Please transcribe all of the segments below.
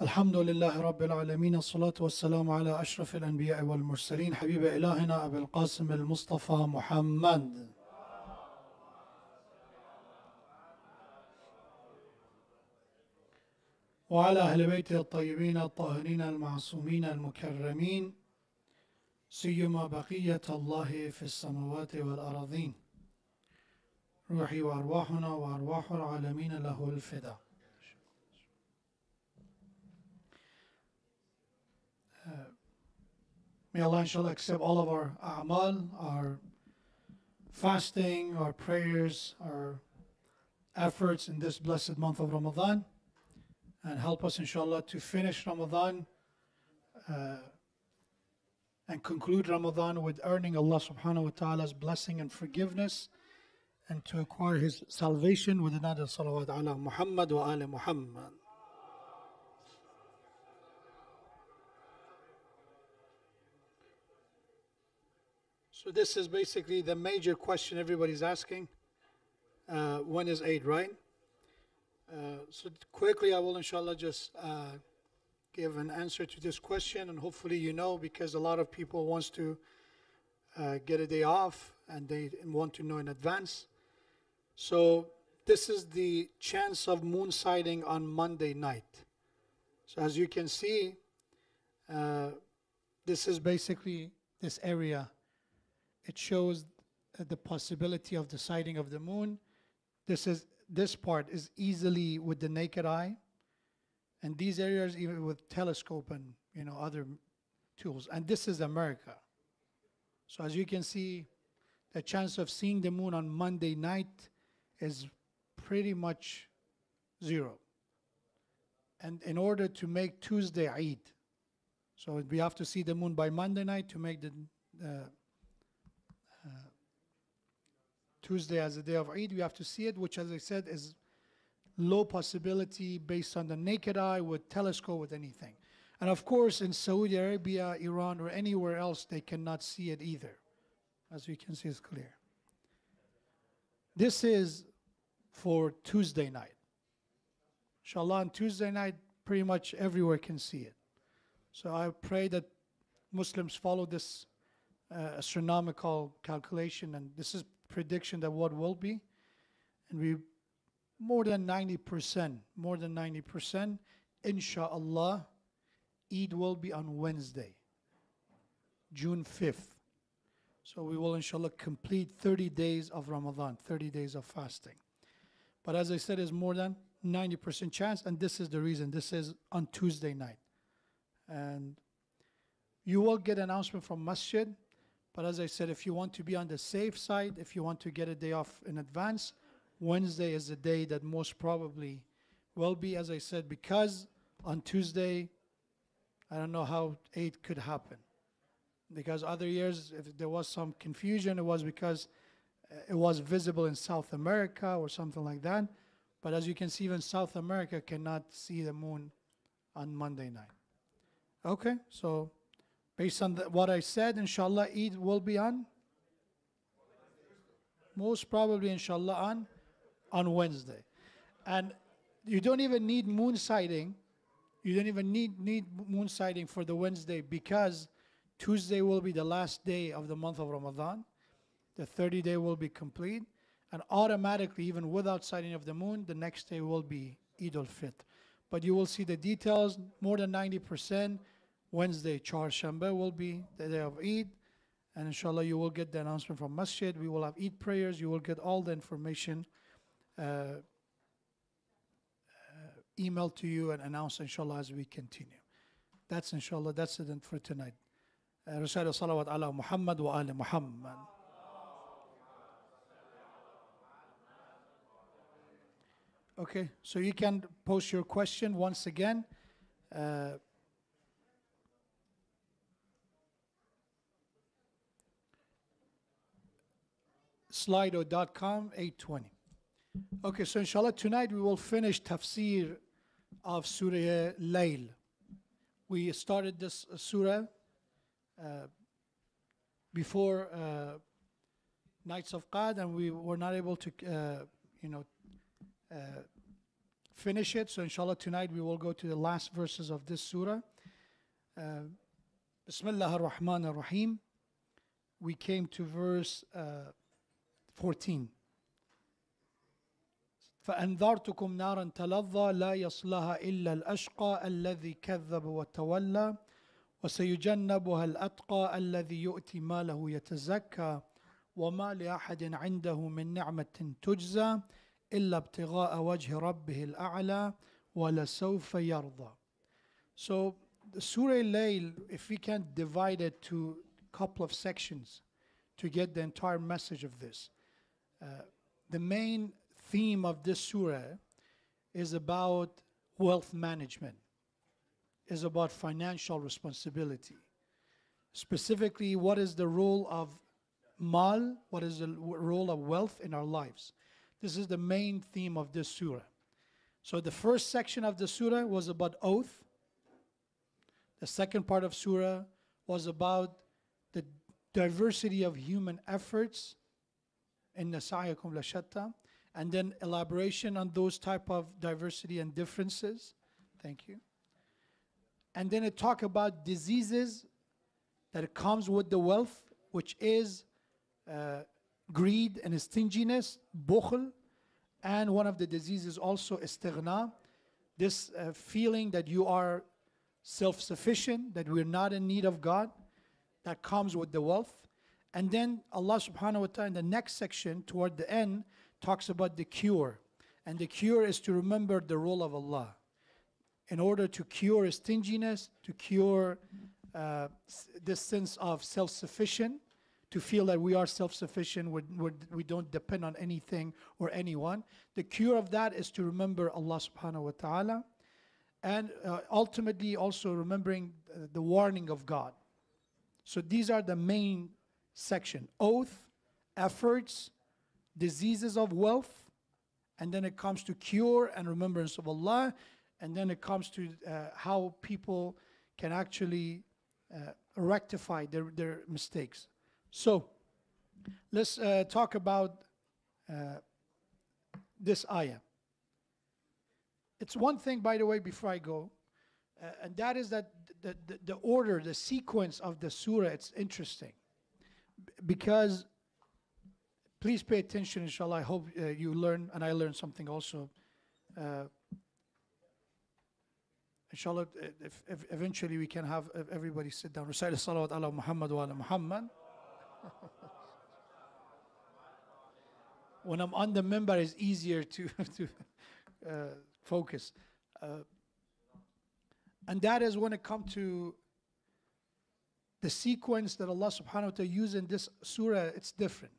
الحمد لله رب العالمين الصلاة والسلام على أشرف الأنبياء والمرسلين حبيب إلهنا أبي القاسم المصطفى محمد وعلى أهل بيته الطيبين الطاهرين المعصومين المكرمين سيما بقية الله في السماوات والأراضين روحي وأرواحنا وأرواح العالمين له الفداء. May Allah inshallah accept all of our a'mal, our fasting, our prayers, our efforts in this blessed month of Ramadan, and help us inshallah to finish Ramadan and conclude Ramadan with earning Allah subhanahu wa ta'ala's blessing and forgiveness, and to acquire His salvation with another salawat ala Muhammad wa ala Muhammad. So this is basically the major question everybody's asking. When is Eid, right? So quickly I will inshallah just give an answer to this question, and hopefully you know, because a lot of people wants to get a day off and they want to know in advance. So this is the chance of moon sighting on Monday night. So as you can see, this is basically this area. It shows the possibility of the sighting of the moon. This part is easily with the naked eye, and these areas even with telescope and other tools. And this is America. So as you can see, the chance of seeing the moon on Monday night is pretty much zero. And in order to make Tuesday Eid, so we have to see the moon by Monday night to make the Tuesday as a day of Eid. We have to see it, which, as I said, is low possibility based on the naked eye with telescope, with anything. And of course, in Saudi Arabia, Iran, or anywhere else, they cannot see it either. As we can see, it's clear. This is for Tuesday night. Inshallah, on Tuesday night, pretty much everywhere can see it. So I pray that Muslims follow this astronomical calculation, and this is prediction that what will be, and we more than 90%, inshallah, Eid will be on Wednesday, June 5th. So we will inshallah complete 30 days of Ramadan, 30 days of fasting. But as I said, it's more than 90% chance, and this is the reason. This is on Tuesday night. And you will get an announcement from Masjid. But as I said, if you want to be on the safe side, if you want to get a day off in advance, Wednesday is the day that most probably will be, as I said, because on Tuesday, I don't know how Eid could happen. Because other years, if there was some confusion, it was because it was visible in South America or something like that. But as you can see, even South America cannot see the moon on Monday night. Okay, so based on what I said, inshallah, Eid will be on, most probably, inshallah, on Wednesday. And you don't even need moon sighting. You don't even need moon sighting for the Wednesday, because Tuesday will be the last day of the month of Ramadan. The 30-day will be complete. And automatically, even without sighting of the moon, the next day will be Eid al-Fitr. But you will see the details, more than 90%. Wednesday, Charshamba, will be the day of Eid. And inshallah, you will get the announcement from Masjid. We will have Eid prayers. You will get all the information emailed to you and announced, inshallah, as we continue. That's inshallah, that's it for tonight. Recital salawat ala Muhammad wa ala Muhammad. Okay, so you can post your question once again. Slido.com 820. Okay, so inshallah tonight we will finish tafsir of Surah Layl. We started this surah before Nights of Qad, and we were not able to finish it. So inshallah tonight we will go to the last verses of this surah. Bismillah ar-Rahman ar-Rahim. We came to verse 14. فأنذرتكم نارا تلظى لا يصلها إلا الأشقى الذي كذب وتولى وسيجنبها الأتقى الذي يؤتي ماله يتزكى وما لأحد عنده من نعمة تجزى إلا ابتغاء وجه ربه الأعلى ولسوف يرضى. So the Surah Layl, if we can divide it to a couple of sections to get the entire message of this. The main theme of this surah is about wealth management, is about financial responsibility. Specifically, what is the role of mal, what is the role of wealth in our lives. This is the main theme of this surah. So the first section of the surah was about oath. The second part of surah was about the diversity of human efforts in Nasa'yakum lashatta, and then elaboration on those type of diversity and differences. Thank you. And then it talk about diseases that comes with the wealth, which is greed and stinginess, bukhl, and one of the diseases also istighna, this feeling that you are self-sufficient, that we're not in need of God, that comes with the wealth. And then Allah subhanahu wa ta'ala in the next section toward the end talks about the cure. And the cure is to remember the role of Allah. In order to cure stinginess, to cure this sense of self-sufficient, to feel that we are self-sufficient, we don't depend on anything or anyone. The cure of that is to remember Allah subhanahu wa ta'ala. And ultimately also remembering the warning of God. So these are the main section: oath, efforts, diseases of wealth, and then it comes to cure and remembrance of Allah, and then it comes to how people can actually rectify their mistakes. So let's talk about this ayah. It's one thing, by the way, before I go, and that is that the order, the sequence of the surah, it's interesting. Because, please pay attention, inshallah. I hope you learn, and I learned something also. Inshallah, if eventually we can have everybody sit down. Recite salawat ala Muhammad wa ala Muhammad. When I'm on the minbar, it's easier to focus. And that is when it comes to the sequence that Allah subhanahu wa ta'ala used in this surah, it's different.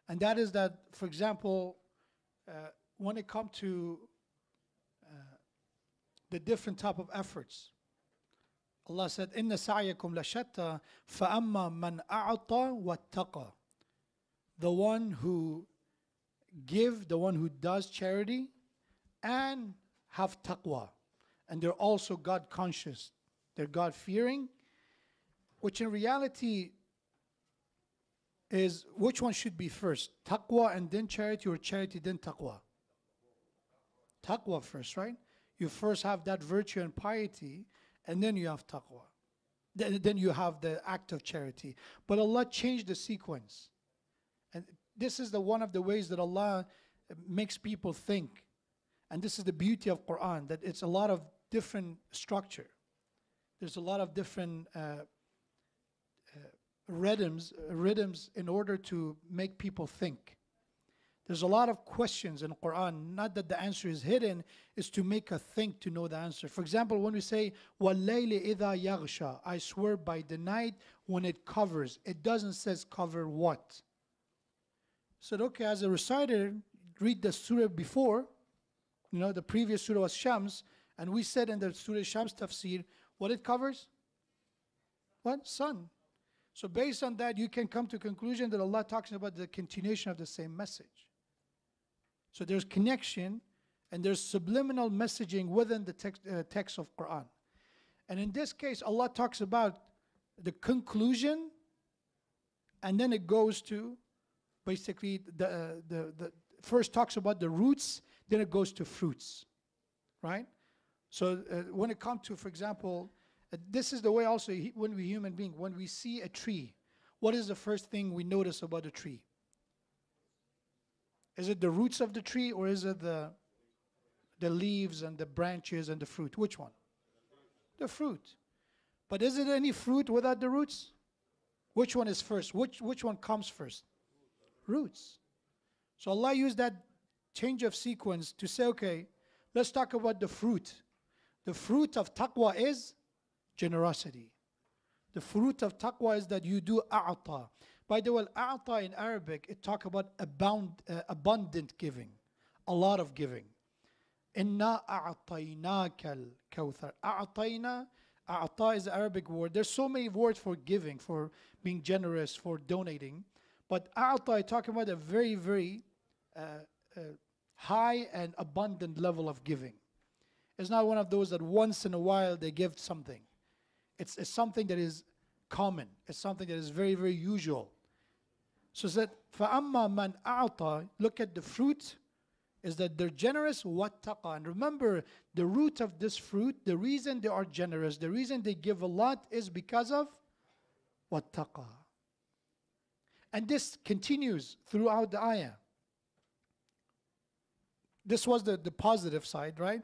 And that is that, for example, when it comes to the different type of efforts, Allah said, "Inna sa'yakum lashatta, fa'amma man a'ata wattaqa." The one who give, the one who does charity, and have taqwa. And they're also God conscious. They're God fearing, which in reality is, which one should be first? Taqwa and then charity, or charity then taqwa? Taqwa first, right? You first have that virtue and piety, and then you have taqwa. Then you have the act of charity. But Allah changed the sequence. And this is one of the ways that Allah makes people think. And this is the beauty of Quran, that it's a lot of different structure. There's a lot of different rhythms in order to make people think. There's a lot of questions in Quran, not that the answer is hidden, is to make us think to know the answer. For example, when we say, وَاللَّيْلِ إِذَا يَغْشَى, I swear by the night when it covers. It doesn't say cover what. So, okay, as a reciter, read the surah before. You know, the previous surah was Shams, and we said in the surah Shams tafsir, what it covers? What? Sun. So based on that, you can come to conclusion that Allah talks about the continuation of the same message. So there's connection, and there's subliminal messaging within the text of Quran. And in this case, Allah talks about the conclusion, and then it goes to basically the first talks about the roots, then it goes to fruits. right? So when it comes to, for example, this is the way also when we human being, when we see a tree, what is the first thing we notice about a tree? Is it the roots of the tree, or is it the leaves and the branches and the fruit? Which one? The fruit. But is it any fruit without the roots? Which one is first? Which one comes first? Roots. So Allah used that change of sequence to say, okay, let's talk about the fruit. The fruit of taqwa is generosity. The fruit of taqwa is that you do a'ta. By the way, a'ta in Arabic, it talks about abundant giving, a lot of giving. Inna a'tainaka al-kawthar. A'ta is the Arabic word. There's so many words for giving, for being generous, for donating. But a'ta, I talk about a very, very high and abundant level of giving. It's not one of those that once in a while they give something. It's something that is common. It's something that is very, very usual. So it said, فَأَمَّا مَنْ أَعْطَى, look at the fruit, is that they're generous, وَاتَّقَى. And remember, the root of this fruit, the reason they are generous, the reason they give a lot is because of وَاتَّقَى. And this continues throughout the ayah. This was the positive side, right?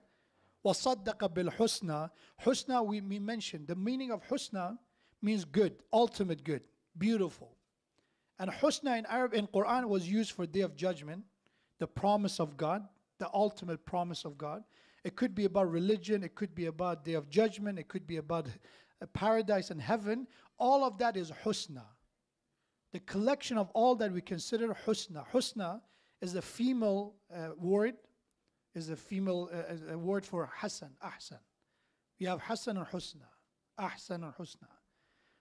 وَصَدَّقَ بِالْحُسْنَى. Husna, we mentioned. The meaning of husna means good, ultimate good, beautiful. And husna in Arab, in Quran, was used for Day of Judgment, the promise of God, the ultimate promise of God. It could be about religion, it could be about Day of Judgment, it could be about paradise and heaven. All of that is husna. The collection of all that we consider husna. Husna is a female word, is a female a word for Hasan, Ahsan. We have Hasan and Husna, Ahsan and Husna.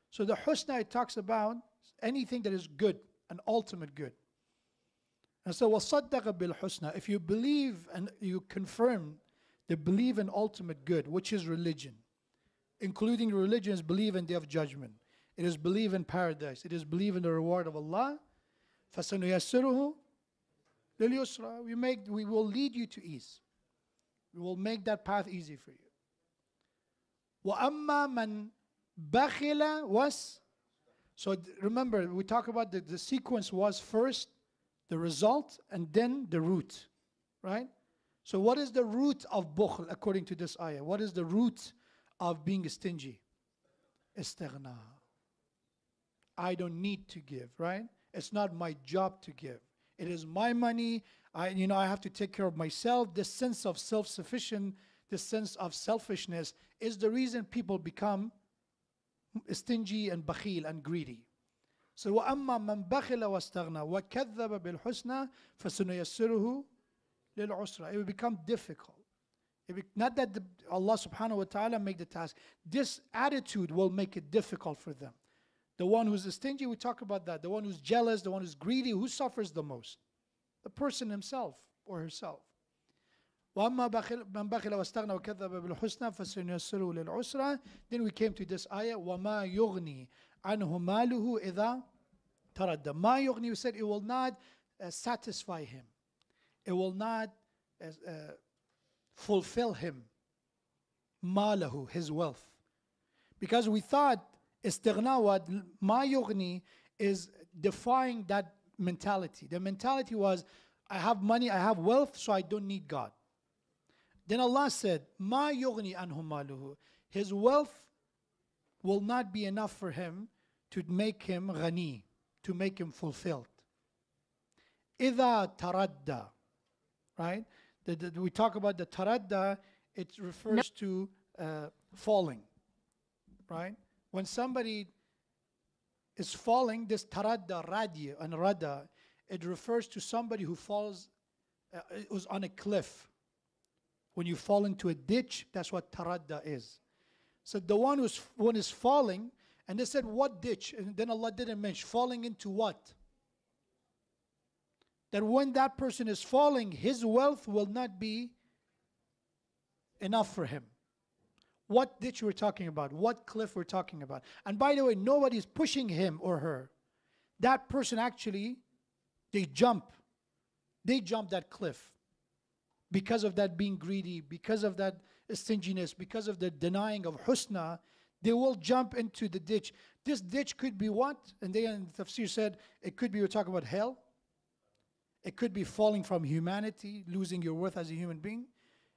So the Husna, it talks about anything that is good, an ultimate good. And so, وَصَدَّقَ بِالْحُسْنَى. If you believe and you confirm the belief in ultimate good, which is religion, including religion is believe in Day of Judgment. It is believe in paradise. It is believe in the reward of Allah. فَسَنُيَسِّرُهُ لِلْيُسْرَى. We will lead you to ease. We will make that path easy for you. وَأَمَّا مَنْ بَخِلَ was. So remember, we talk about the sequence was first the result and then the root, right? So what is the root of bukhl according to this ayah? What is the root of being stingy? Istighna. I don't need to give, right? It's not my job to give. It is my money. I have to take care of myself. This sense of self-sufficient, this sense of selfishness is the reason people become stingy and bakhil and greedy. So وَأَمَّا مَنْ بَخِلَ وَاسْتَغْنَى وَكَذَّبَ بِالْحُسْنَى فَسَنُيَسِّرُهُ لِلْعُسْرَى. It will become difficult. Not that Allah subhanahu wa ta'ala make the task. This attitude will make it difficult for them. The one who's stingy, we talk about that. The one who's jealous, the one who's greedy, who suffers the most? The person himself or herself. وَأَمَّا مَنْ بَخِلَ وَاسْتَغْنَى وَكَذَّبَ بِالْحُسْنَى فَسَنُيَسِّرُهُ لِلْعُسْرَى. Then we came to this ayah, وَمَا يُغْنِي عَنْهُ مَالُهُ إِذَا تَرَدَّ. مَا يُغْنِي, we said it will not satisfy him. It will not fulfill him. مَالَهُ, his wealth. Because we thought istighna, ma yughni, is defying that mentality. The mentality was, I have money, I have wealth, so I don't need God. Then Allah said, ma yughni anhu maluhu. His wealth will not be enough for him to make him ghani, to make him fulfilled. إِذَا taradda, right? We talk about the taradda, it refers to falling, right? When somebody is falling, this taradda, radi and rada, it refers to somebody who falls, it was on a cliff. When you fall into a ditch, that's what taradda is. So the one is falling, and they said, what ditch? And then Allah didn't mention, falling into what? That when that person is falling, his wealth will not be enough for him. What ditch we're talking about, what cliff we're talking about. And by the way, nobody's pushing him or her. That person actually, they jump that cliff. because of that being greedy, because of that stinginess, because of the denying of husna, they will jump into the ditch. This ditch could be what? And they in the tafsir said, it could be, we're talking about hell. It could be falling from humanity, losing your worth as a human being.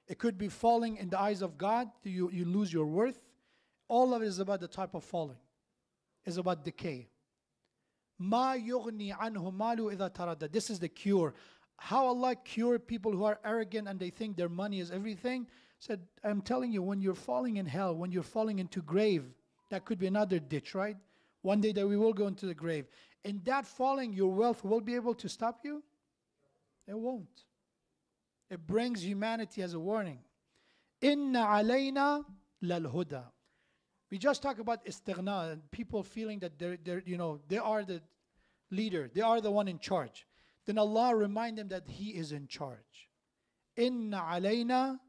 It could be falling in the eyes of God, you lose your worth. All of it is about the type of falling. It's about decay. مَا يُغْنِي عَنْهُ مَالُ إِذَا تَرَدَّ. This is the cure. How Allah cured people who are arrogant and they think their money is everything. Said, I'm telling you, when you're falling in hell, when you're falling into grave, that could be another ditch, right? One day that we will go into the grave. In that falling, your wealth will be able to stop you? It won't. It brings humanity as a warning. إِنَّ عَلَيْنَا لَلْهُدَى. We just talk about istighna, and people feeling that they are the leader, they are the one in charge. Then Allah remind them that He is in charge. Inna alayna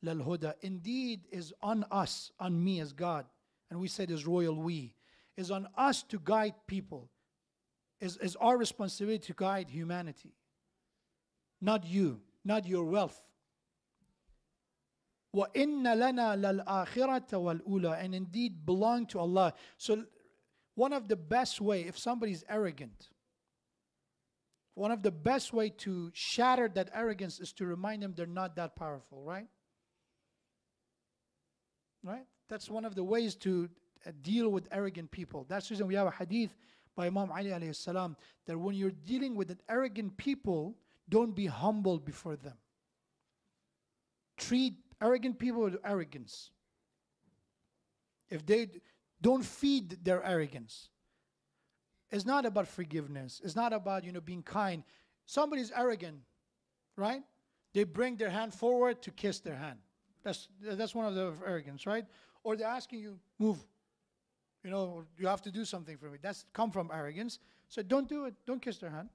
lal huda. Indeed is on us, on me as God, and we said is royal we, is on us to guide people. Is our responsibility to guide humanity. Not you, not your wealth. وَإِنَّ لَنَا لَلْآخِرَةَ وَالْأُولَى. And indeed belong to Allah. So one of the best way, if somebody is arrogant, one of the best way to shatter that arrogance is to remind them they're not that powerful, right? Right? That's one of the ways to deal with arrogant people. That's the reason we have a hadith by Imam Ali alayhi salam, that when you're dealing with an arrogant people, don't be humble before them. Treat arrogant people with arrogance. If they don't feed their arrogance. It's not about forgiveness. It's not about, being kind. Somebody's arrogant, right? They bring their hand forward to kiss their hand. That's one of the arrogance, right? Or they're asking you, move. You have to do something for me. That's come from arrogance. So don't do it. Don't kiss their hand.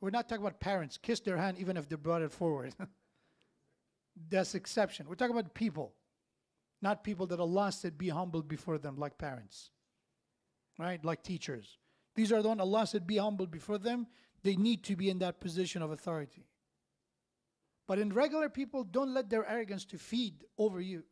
We're not talking about parents. Kiss their hand even if they brought it forward. That's exception. We're talking about people. Not people that Allah said be humble before them like parents. Right? Like teachers. These are the ones Allah said be humble before them. They need to be in that position of authority. But in regular people, don't let their arrogance to feed over you.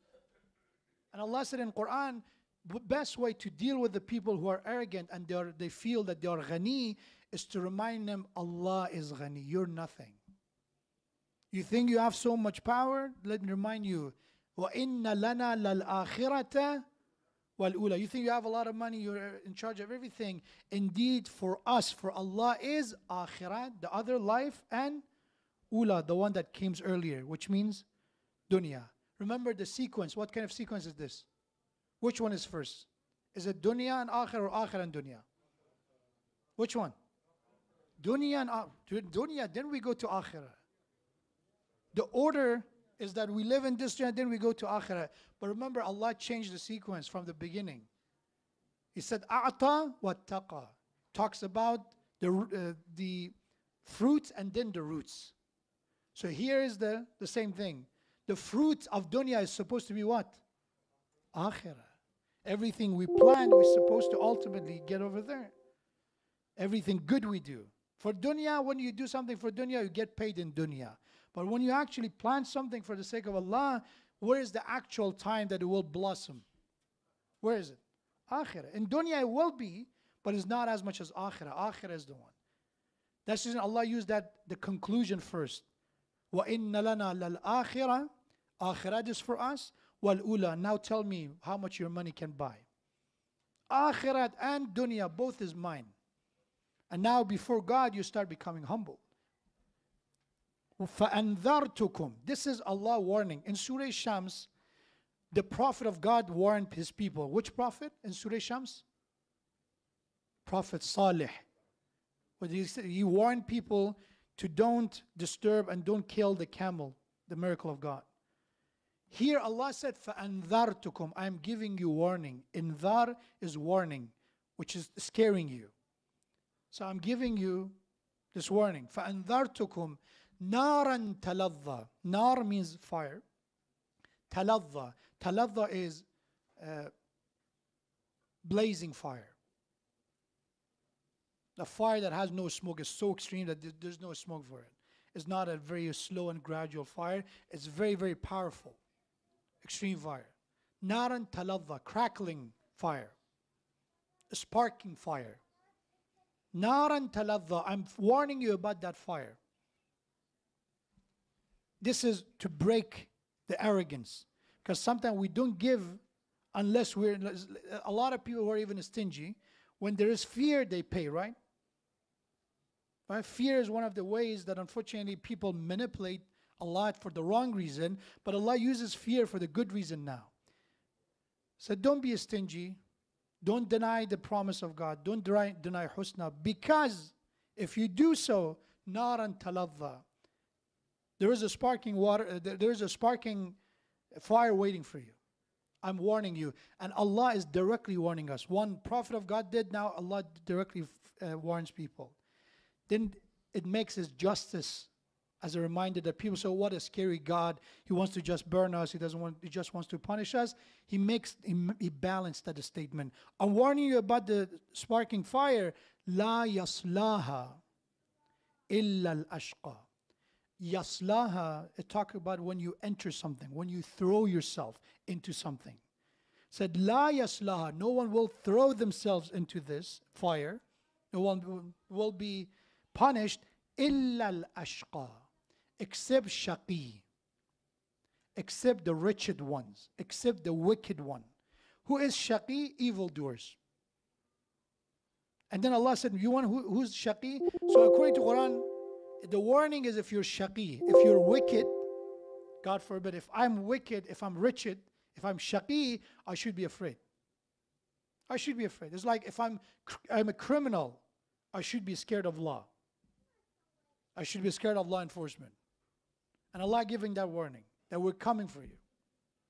And Allah said in Quran, the best way to deal with the people who are arrogant and they feel that they are ghani is to remind them Allah is ghani. You're nothing. You think you have so much power? Let me remind you, وَإِنَّ لَنَا لَلْآخِرَةَ وَالْأُولَى. You think you have a lot of money, you're in charge of everything. Indeed, for us, for Allah is akhirat, the other life, and ula, the one that came earlier, which means dunya. Remember the sequence. What kind of sequence is this? Which one is first? Is it dunya and akhir or akhir and dunya? Which one? Dunya and dunya, then we go to akhirah. The order is that we live in this dunya, then we go to akhirah. But remember, Allah changed the sequence from the beginning. He said, a'ta wa taqa. Talks about the fruits and then the roots. So here is the same thing. The fruit of dunya is supposed to be what? Akhirah. Everything we plan, we're supposed to ultimately get over there. Everything good we do. For dunya, when you do something for dunya, you get paid in dunya. But when you actually plant something for the sake of Allah, where is the actual time that it will blossom? Where is it? Akhirah. In dunya it will be, but it's not as much as akhirah. Akhirah is the one. That's the reason Allah used the conclusion first. وَإِنَّ لَنَا لَلْآخِرَةِ. Akhirah is for us. وَالْأُولَى. Now tell me how much your money can buy. Akhirat and dunya, both is mine. And now before God you start becoming humble. فَأَنذَرْتُكُمْ. This is Allah warning. In Surah Shams, the Prophet of God warned his people. Which Prophet in Surah Shams? Prophet Salih. He warned people to don't disturb and don't kill the camel, the miracle of God. Here Allah said, فَأَنذَرْتُكُمْ. I am giving you warning. Inzar is warning, which is scaring you. So I'm giving you this warning. فَأَنذَرْتُكُمْ نَارًا تَلَظَّى. Nar means fire. Taladha. Taladha is blazing fire. A fire that has no smoke is so extreme that there's no smoke for it. It's not a very slow and gradual fire. It's very, very powerful. Extreme fire. Naran taladha, crackling fire. Sparking fire. Naran taladha, I'm warning you about that fire. This is to break the arrogance. Because sometimes we don't give unless a lot of people who are even stingy, when there is fear, they pay, right? Right? Fear is one of the ways that unfortunately people manipulate a lot for the wrong reason, but Allah uses fear for the good reason now. So don't be stingy. Don't deny the promise of God. Don't deny husna, because if you do so, naran taladha, there is a sparking water, there is a sparking fire waiting for you. I'm warning you. And Allah is directly warning us. One prophet of God did, now Allah directly warns people. Then it makes His justice as a reminder that people say, what a scary God. He wants to just burn us. He just wants to punish us. He balanced that statement. I'm warning you about the sparking fire. La yaslaha illa al-ashqa. Yaslaha, it talks about when you enter something, when you throw yourself into something. Said, La yaslaha, no one will throw themselves into this fire. No one will be punished, illa al-ashqa, except shaqi, except the wretched ones, except the wicked one. Who is shaqi? Evildoers. And then Allah said, you want who's shaqi? So according to Quran, the warning is if you're shaqi, if you're wicked, God forbid, if I'm wicked, if I'm wretched, if I'm shaqi, I should be afraid. I should be afraid. It's like if I'm a criminal, I should be scared of law. I should be scared of law enforcement. And Allah giving that warning, that we're coming for you,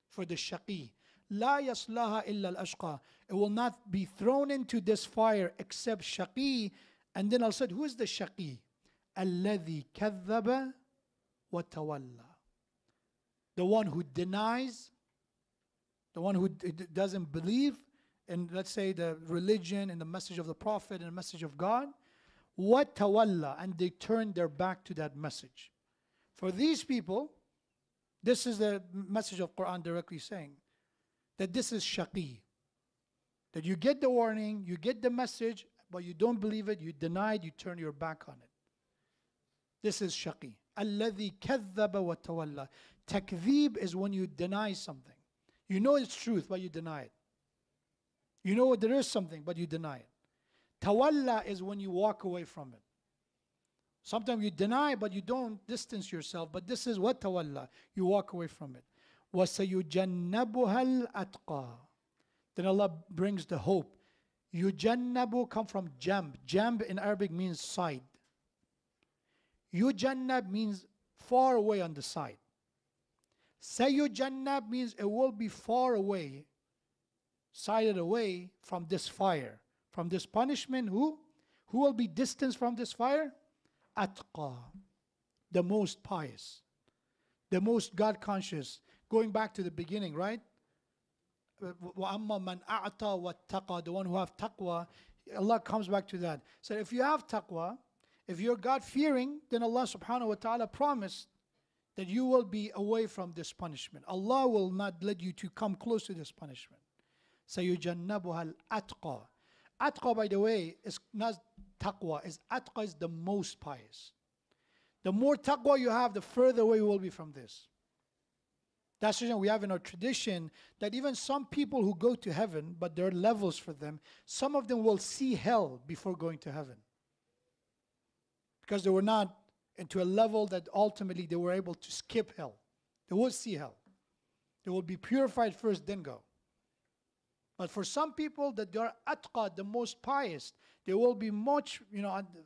for the shaqi. La yaslaha illa al-ashqa. It will not be thrown into this fire except shaqi. And then Allah said, who is the shaqi? Alladhi kadhaba wa tawalla. The one who denies, the one who doesn't believe in, let's say, the religion and the message of the Prophet and the message of God. Wa tawalla, and they turn their back to that message. For these people, this is the message of Quran directly saying that this is shaqi. That you get the warning, you get the message, but you don't believe it, you deny it, you turn your back on it. This is shaqi. Alladhi kadhaba wa tawalla. Takdhib is when you deny something. You know it's truth, but you deny it. You know there is something, but you deny it. Tawalla is when you walk away from it. Sometimes you deny, but you don't distance yourself. But this is what tawalla. You walk away from it. وَسَيُجَنَّبُهَا الْأَتْقَى. Then Allah brings the hope. Yujannabu come from jamb. Jamb in Arabic means side. Yujannab means far away on the side. Sayujannab means it will be far away, sided away from this fire, from this punishment. Who will be distanced from this fire? Atqa, the most pious, the most God conscious. Going back to the beginning, right? وَأَمَّا مَنْ أَعْطَى وَاتَّقَى, the one who have taqwa. Allah comes back to that. So if you have taqwa, if you're God-fearing, then Allah subhanahu wa ta'ala promised that you will be away from this punishment. Allah will not let you to come close to this punishment. سَيُجَنَّبُهَا الْأَتْقَى. Atqa, by the way, is not taqwa. Atqa is the most pious. The more taqwa you have, the further away you will be from this. That's the reason we have in our tradition that even some people who go to heaven, but there are levels for them, some of them will see hell before going to heaven. Because they were not into a level that ultimately they were able to skip hell. They will see hell. They will be purified first, then go. But for some people that they are atqa, the most pious, they will be much, at the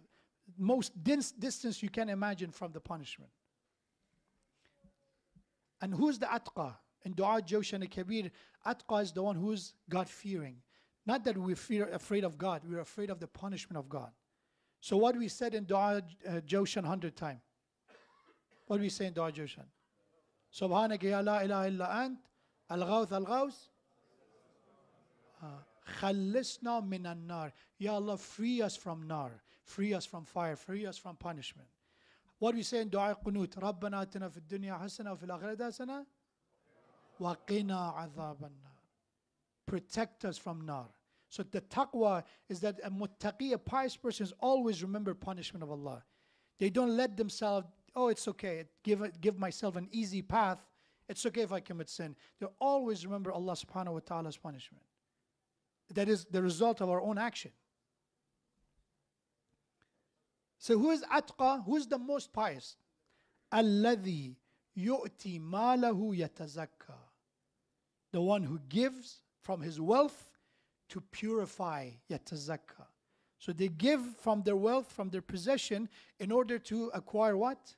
most dense distance you can imagine from the punishment. And who's the atqa? In Dua Jawshan Kabir, atqa is the one who's God-fearing. Not that we're afraid of God, we're afraid of the punishment of God. So what we said in Dua Jawshan 100 times. What do we say in Dua Jawshan? Subhanaka ya la ilaha illa ant, al-ghawth al-ghawth. Khalisna minan nar. Ya Allah, free us from nar. Free us from fire. Free us from punishment. What we say in dua qunut, رَبَّنَا آتِنَا فِي الدُّنْيَا حَسَنَةً وَفِي الْآخِرَةِ حَسَنَةً وَقِنَا عَذَابَ النَّارِ. Protect us from nar. So the taqwa is that a muttaqi, a pious person, always remember punishment of Allah. They don't let themselves, oh, it's okay, give myself an easy path. It's okay if I commit sin. They always remember Allah subhanahu wa ta'ala's punishment. That is the result of our own action. So who is atqa? Who is the most pious? الَّذِي يُؤْتِي مَالَهُ يَتَزَكَّى. The one who gives from his wealth to purify, yatazakka. So they give from their wealth, from their possession, in order to acquire what?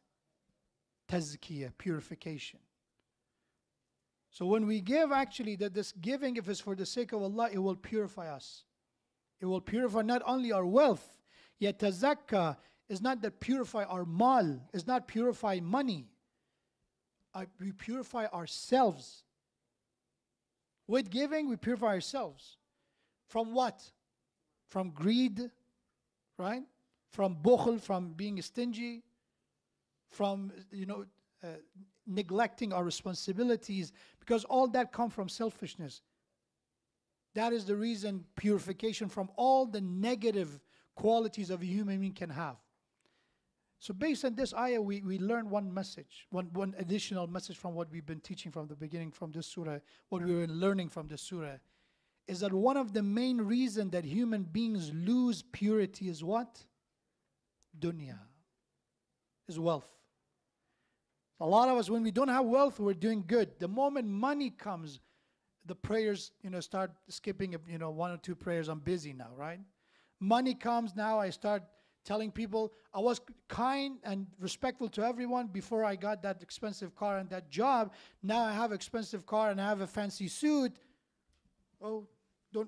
Tazkiyah, purification. So when we give, actually, that this giving, if it's for the sake of Allah, it will purify us. It will purify not only our wealth, yatazakka is not that purify our mal, is not purify money. We purify ourselves. With giving, we purify ourselves. From what? From greed, right? From bukhl, from being stingy, from, neglecting our responsibilities, because all that comes from selfishness. That is the reason purification from all the negative qualities of a human being can have. So based on this ayah, we learn one message, one additional message from what we've been teaching from the beginning, from this surah, what we were learning from this surah, is that one of the main reasons that human beings lose purity is what? Dunya, is wealth. A lot of us, when we don't have wealth, we're doing good. The moment money comes, the prayers, start skipping, 1 or 2 prayers. I'm busy now, right? Money comes now, I start telling people, I was kind and respectful to everyone before I got that expensive car and that job. Now I have an expensive car and I have a fancy suit. Oh,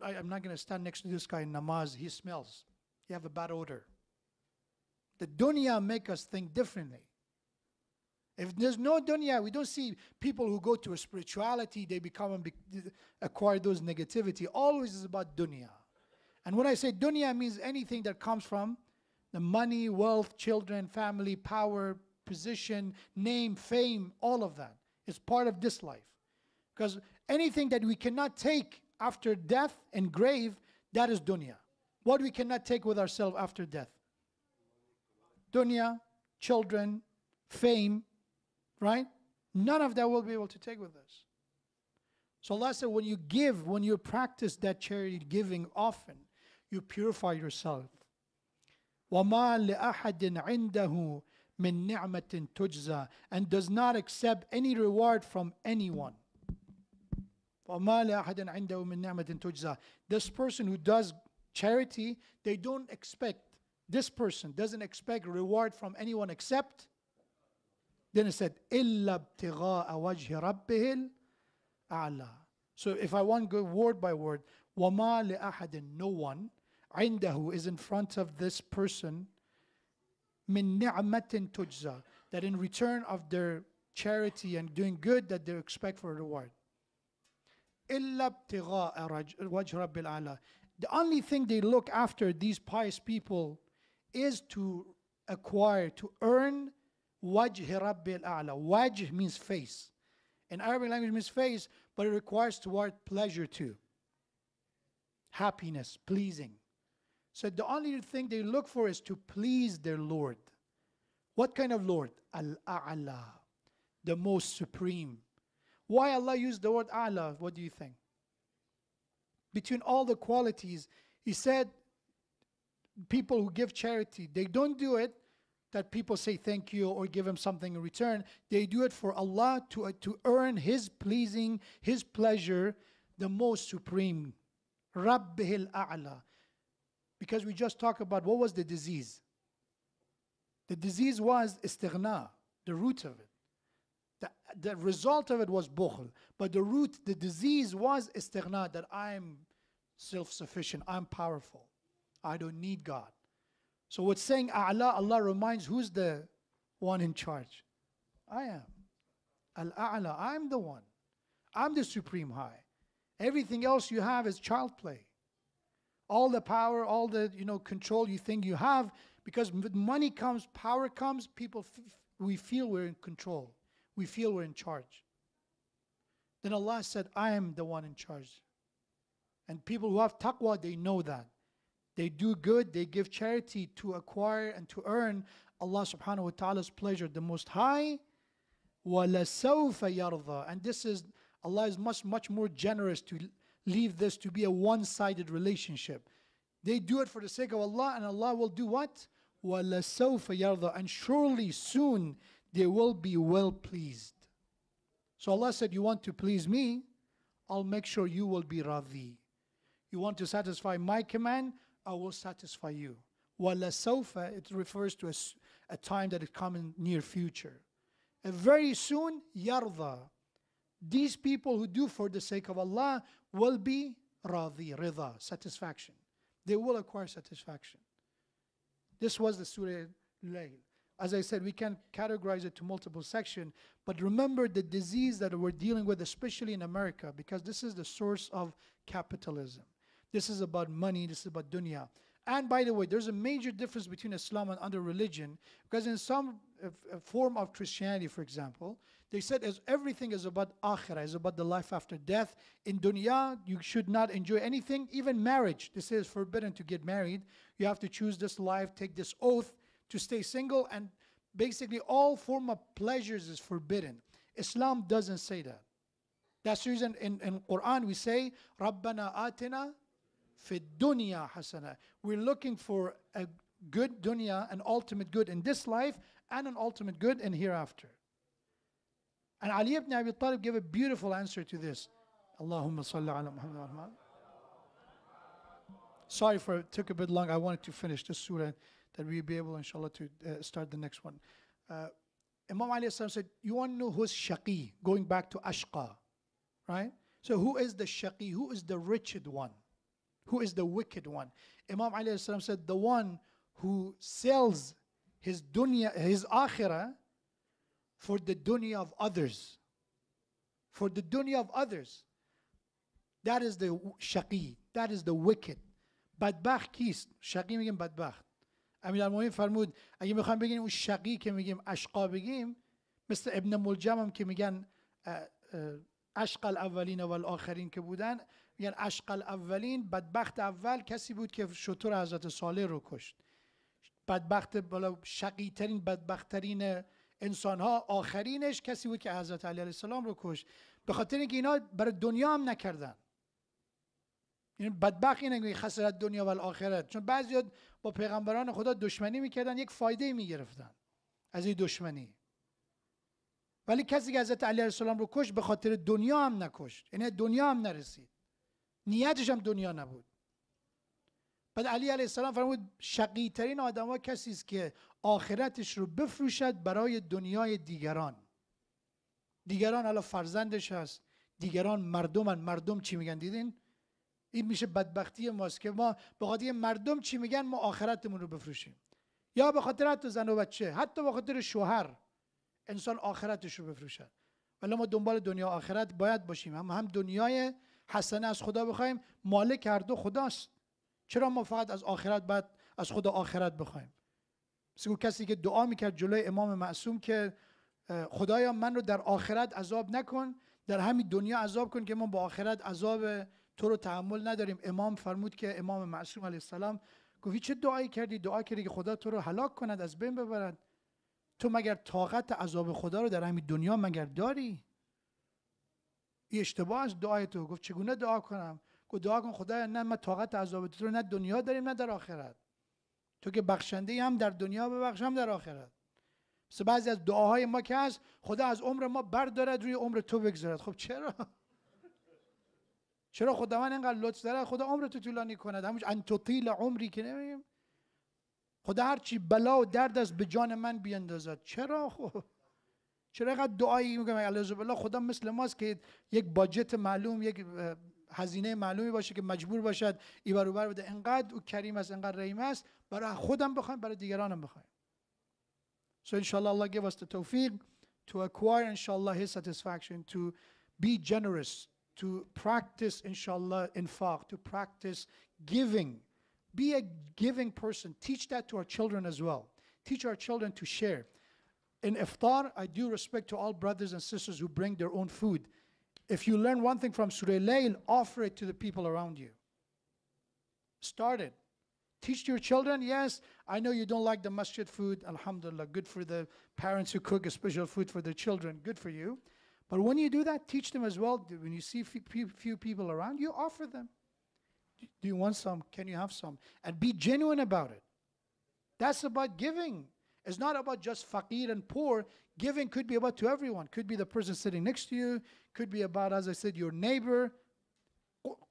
I'm not going to stand next to this guy in namaz. He smells. He have a bad odor. The dunya make us think differently. If there's no dunya, we don't see people who go to a spirituality, they acquire those negativity. Always is about dunya. And when I say dunya, it means anything that comes from the money, wealth, children, family, power, position, name, fame, all of that is part of this life. Because anything that we cannot take after death and grave, that is dunya. What we cannot take with ourselves after death? Dunya, children, fame, right? None of that will be able to take with us. So Allah said, when you give, when you practice that charity giving often, you purify yourself. وَمَا لِأَحَدٍ عِنْدَهُ مِن نِعْمَةٍ تُجْزَى, and does not accept any reward from anyone. وَمَا لِأَحَدٍ عِنْدَهُ مِن نِعْمَةٍ تُجْزَى. This person who does charity, this person doesn't expect reward from anyone except, then it said, إِلَّا ابْتِغَاءَ وَجْهِ رَبِّهِ الْأَعْلَى. So if I want to go word by word, وَمَا لِأَحَدٍ, no one, عِنْدَهُ is in front of this person, مِن نِعْمَةٍ تُجْزَى, that in return of their charity and doing good, that they expect for a reward. إِلَّا ابْتِغَاءَ وَجْهِ رَبِّ الْأَعْلَى. The only thing they look after, these pious people, is to acquire, to earn وَجْهِ رَبِّ الْأَعْلَى. Wajh means face. In Arabic language means face, but it requires toward pleasure too. Happiness, pleasing. So the only thing they look for is to please their Lord. What kind of Lord? Al-A'la, the most supreme. Why Allah used the word A'la? What do you think? Between all the qualities, He said, people who give charity, they don't do it that people say thank you or give Him something in return. They do it for Allah to earn His pleasing, His pleasure, the most supreme. Rabbihil A'la. Because we just talked about what was the disease. The disease was istighna, the root of it. The result of it was bukhl. But the disease was istighna, that I'm self-sufficient, I'm powerful, I don't need God. So what's saying A'la, Allah reminds who's the one in charge? I am. Al-A'la, I'm the one. I'm the supreme high. Everything else you have is child play. All the power, all the control you think you have Because with money comes, power comes, we feel we're in control. We feel we're in charge. Then Allah said, I am the one in charge. And people who have taqwa, they know that. They do good, they give charity to acquire and to earn Allah subhanahu wa ta'ala's pleasure. The Most High, وَلَسَوْفَ يَرْضَى. And this is, Allah is much, much more generous to leave this to be a one-sided relationship. They do it for the sake of Allah, and Allah will do what? وَلَسَوْفَ يَرْضَى. And surely soon they will be well pleased. So Allah said, you want to please me, I'll make sure you will be radhi. You want to satisfy my command, I will satisfy you. وَلَسَوْفَ, it refers to a time that is coming near future. And very soon, yarda. These people who do for the sake of Allah will be radhi, rida, satisfaction. They will acquire satisfaction. This was the Surah Layl. As I said, we can categorize it to multiple sections, but remember the disease that we're dealing with, especially in America, because this is the source of capitalism. This is about money, this is about dunya. And by the way, there's a major difference between Islam and other religion, because in some form of Christianity, for example, they said as everything is about akhirah, is about the life after death. In dunya, you should not enjoy anything, even marriage. They say it's forbidden to get married. You have to choose this life, take this oath to stay single, and basically all form of pleasures is forbidden. Islam doesn't say that. That's the reason in Quran we say, Rabbana atina fi dunya hasana. We're looking for a good dunya, an ultimate good in this life, and an ultimate good in hereafter. And Ali ibn Abi Talib gave a beautiful answer to this. Allahumma salli ala Muhammad. Sorry for it took a bit long. I wanted to finish this surah that we'll be able, inshallah, to start the next one. Imam Ali said, you want to know who's shaqi? Going back to ashqa, right? So who is the shaqi? Who is the wretched one? Who is the wicked one? Imam Ali said, the one who sells his dunya, his akhirah, for the dunya of others. For the dunya of others. That is the shaqi. That is the wicked. بدبخت کیست؟ شقی میگیم بدبخت. امیرالمومنین فرمود اگه میخوایم بگیم اون شقی که میگیم اشقا بگیم، مثل ابن ملجم هم که میگن اشقا الاولین و الاخرین که بودن، میگن اشقا الاولین، بدبخت اول کسی بود که شتر حضرت صالح رو کشت. بدبخت بالا شقی ترین بدبخت ترین انسان ها آخرینش کسی بود که حضرت علی علیه السلام رو کشت. به خاطر اینکه اینا برای دنیا هم نکردن. این بدبخت اینه که خسرت دنیا و الاخرت، چون بعضیا با پیغمبران خدا دشمنی میکردن، یک فایده میگرفتن از این دشمنی. ولی کسی که حضرت علی علیه السلام رو کشت به خاطر دنیا هم نکشت، یعنی دنیا هم نرسید، نیتش هم دنیا نبود. بعد علی علیه السلام فرمود شقی ترین آدم ها کسی است که آخرتش رو بفروشد برای دنیای دیگران. دیگران حالا فرزندش هست، دیگران مردمن. مردم چی میگن دیدین؟ این میشه بدبختی ماست که ما به خاطر مردم چی میگن ما آخرتمون رو بفروشیم، یا به خاطر حتی زن و بچه، حتی به خاطر شوهر انسان آخرتش رو بفروشد. ولی ما دنبال دنیا آخرت باید باشیم، هم دنیای حسنه از خدا بخوایم، مالک هر دو خداست. چرا ما فقط از آخرت بعد از خدا آخرت بخوایم؟ مثل کسی که دعا میکرد جلوی امام معصوم که خدایا من رو در آخرت عذاب نکن، در همین دنیا عذاب کن که ما با آخرت عذاب تو رو تحمل نداریم. امام فرمود که امام معصوم علیه السلام گفت چه دعایی کردی؟ دعا کردی که خدا تو رو هلاک کند، از بین ببرد. تو مگر طاقت عذاب خدا رو در همین دنیا مگر داری؟ این اشتباه است دعای تو. گفت چگونه دعا کنم؟ گفت دعا کن خدایا نه ما طاقت عذاب تو رو نه دنیا داریم نه در آخرت. تو که بخشنده هم در دنیا ببخش هم در آخرت. مثل بعضی از دعاهای ما که هست خدا از عمر ما بردارد روی عمر تو بگذارد. خب چرا؟ چرا خدا من اینقدر لطف داره خدا عمر تو طولانی کند؟ همون ان تطیل عمری که نمیگیم خدا هر چی بلا و درد از به جان من بیندازد. چرا؟ خب چرا اینقدر دعایی میگم اعوذ بالله خدا مثل ماست که یک باجت معلوم، یک هزینه معلومی باشه که مجبور باشد ای برابر بده؟ انقدر او کریم است، انقدر رحیم است، برای خودم بخوایم برای دیگرانم بخوایم. So inshallah Allah give us the tawfiq to acquire inshallah His satisfaction, to be generous, to practice inshallah infaq, to practice giving, Be a giving person. Teach that to our children as well. Teach our children to share. In iftar, I do respect to all brothers and sisters who bring their own food. If you learn one thing from Surah Layl, offer it to the people around you. Start it. Teach to your children. Yes, I know you don't like the masjid food. Alhamdulillah, good for the parents who cook a special food for their children. Good for you. But when you do that, teach them as well. When you see few people around, you offer them. Do you want some? Can you have some? And be genuine about it. That's about giving. It's not about just faqir and poor. Giving could be about to everyone. Could be the person sitting next to you. Could be about, as I said, your neighbor.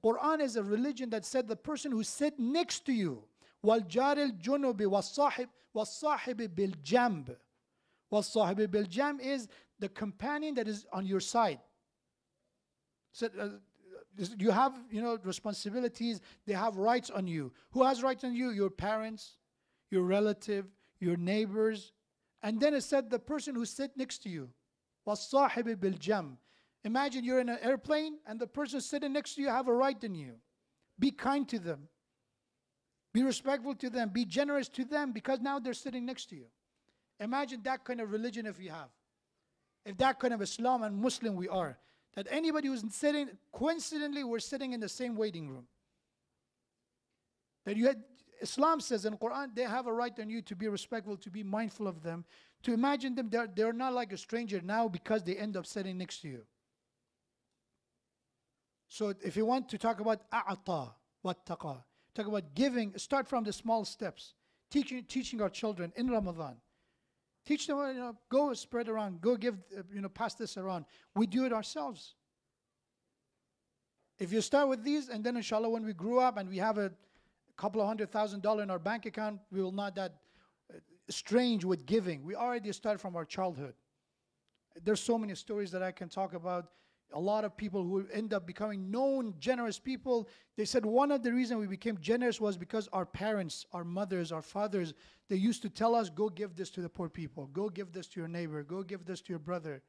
Quran is a religion that said the person who sit next to you. وَالْجَارِ الْجُنُبِ وَالصَّاحِبِ بِالْجَنْبِ. وَالصَّاحِبِ بِالْجَنْبِ is the companion that is on your side. So, you have, responsibilities. They have rights on you. Who has rights on you? Your parents, your relative, your neighbors. And then it said the person who sit next to you. وَالصَّاحِبِ بِالْجَنْبِ. Imagine you're in an airplane and the person sitting next to you have a right on you. Be kind to them. Be respectful to them. Be generous to them because now they're sitting next to you. Imagine that kind of religion if we have. If that kind of Islam and Muslim we are. That anybody who's sitting, coincidentally we're sitting in the same waiting room. That Islam says in Quran, they have a right on you to be respectful, to be mindful of them. To imagine them, they're not like a stranger now because they end up sitting next to you. So if you want to talk about a'ata, wattaqa, talk about giving, start from the small steps. Teaching our children in Ramadan. Teach them, go spread around, go give, pass this around. We do it ourselves. If you start with these, and then inshallah when we grew up and we have a couple of $100,000 in our bank account, we will not that strange with giving. We already start from our childhood. There's so many stories that I can talk about. A lot of people who end up becoming known, generous people, they said one of the reasons we became generous was because our parents, our mothers, our fathers, they used to tell us, go give this to the poor people. Go give this to your neighbor. Go give this to your brother.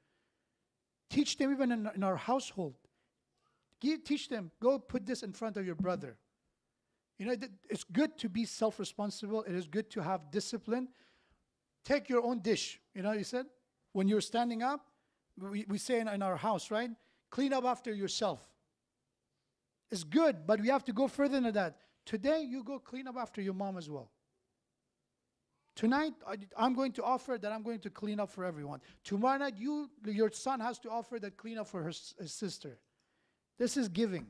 Teach them even in our household. Teach them, go put this in front of your brother. It's good to be self-responsible. It is good to have discipline. Take your own dish. You said, when you're standing up, we say in our house, right? Clean up after yourself. It's good, but we have to go further than that. Today, you go clean up after your mom as well. Tonight, I'm going to offer that I'm going to clean up for everyone. Tomorrow night, your son has to offer that clean up for his sister. This is giving.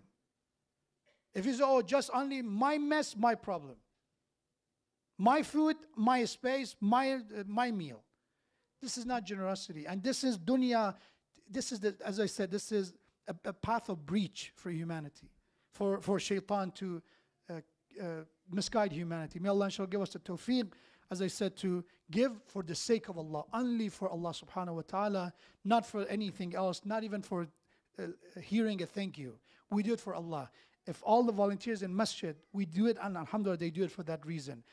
If you say, just only my mess, my problem. My food, my space, my meal. This is not generosity. And this is dunya. This is, as I said, this is a path of breach for humanity. For shaitan to misguide humanity. May Allah shall give us the tawfiq, as I said, to give for the sake of Allah. Only for Allah subhanahu wa ta'ala. Not for anything else. Not even for hearing a thank you. We do it for Allah. If all the volunteers in masjid, we do it, and alhamdulillah, they do it for that reason.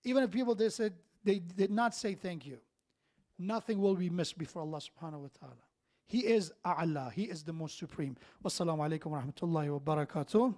Even if people, they said, they did not say thank you. Nothing will be missed before Allah subhanahu wa ta'ala. He is A'la. He is the most supreme. Wassalamu alaikum wa rahmatullahi wa barakatuh.